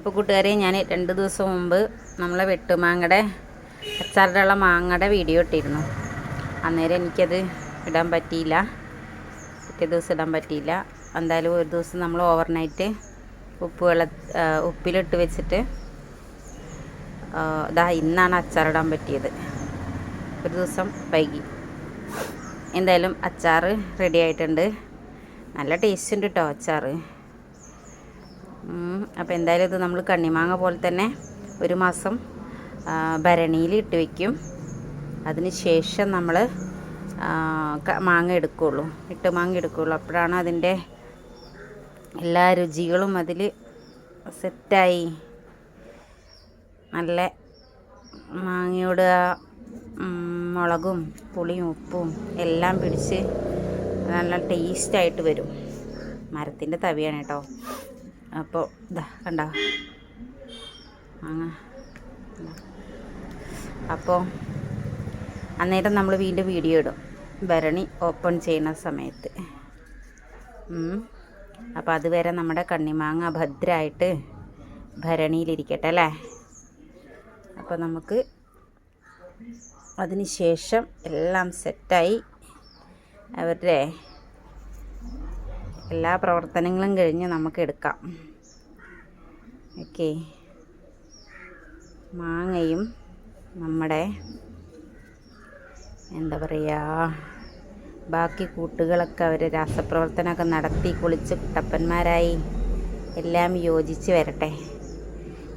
അപ്പോൾ കൂട്ടുകാരെ, ഞാൻ 2 ദിവസം മുമ്പ് നമ്മളെ വെട്ടുമാങ്ങയുടെ അച്ചാറിലുള്ള മാങ്ങയുടെ വീഡിയോ ഇട്ടിരുന്നു. അന്നേരം എനിക്കത് ഇടാൻ പറ്റിയില്ല, പിറ്റേ ദിവസം ഇടാൻ പറ്റിയില്ല. എന്തായാലും ഒരു ദിവസം നമ്മൾ ഓവർനൈറ്റ് ഉപ്പിലിട്ട് വെച്ചിട്ട് ഇന്നാണ് അച്ചാറിടാൻ പറ്റിയത്. ഒരു ദിവസം വൈകി. എന്തായാലും അച്ചാർ റെഡി ആയിട്ടുണ്ട്. നല്ല ടേസ്റ്റ് ഉണ്ട് കേട്ടോ അച്ചാർ. അപ്പോൾ എന്തായാലും ഇത് നമ്മൾ കണ്ണിമാങ്ങ പോലെ തന്നെ ഒരു മാസം ഭരണിയിൽ ഇട്ട് വയ്ക്കും. അതിന് ശേഷം നമ്മൾ മാങ്ങ എടുക്കുകയുള്ളൂ, മാങ്ങ എടുക്കുകയുള്ളൂ. അപ്പോഴാണ് അതിൻ്റെ എല്ലാ രുചികളും അതിൽ സെറ്റായി നല്ല മാങ്ങയോട് മുളകും പുളിയും ഉപ്പും എല്ലാം പിടിച്ച് നല്ല ടേസ്റ്റായിട്ട് വരും. മരത്തിൻ്റെ തവിയാണ് കേട്ടോ. അപ്പോൾ കണ്ടോ മാങ്ങ. അപ്പോൾ അന്നേരം നമ്മൾ വീണ്ടും വീഡിയോ ഇടും ഭരണി ഓപ്പൺ ചെയ്യുന്ന സമയത്ത്. അപ്പോൾ അതുവരെ നമ്മുടെ കണ്ണിമാങ്ങ ഭദ്രമായിട്ട് ഭരണിയിലിരിക്കട്ടെ അല്ലേ. അപ്പോൾ നമുക്ക് അതിന് ശേഷം എല്ലാം സെറ്റായി അവരുടെ എല്ലാ പ്രവർത്തനങ്ങളും കഴിഞ്ഞ് നമുക്ക് എടുക്കാം. ഓക്കെ, മാങ്ങയും നമ്മുടെ എന്താ പറയുക ബാക്കി കൂട്ടുകളൊക്കെ അവർ രാസപ്രവർത്തനമൊക്കെ നടത്തി കുളിച്ച് കുട്ടപ്പന്മാരായി എല്ലാം യോജിച്ച് വരട്ടെ.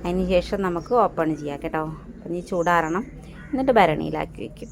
അതിന് ശേഷം നമുക്ക് ഓപ്പൺ ചെയ്യാം കേട്ടോ. അപ്പം നീ ചൂടാറണം, എന്നിട്ട് ഭരണിയിലാക്കി വയ്ക്കും.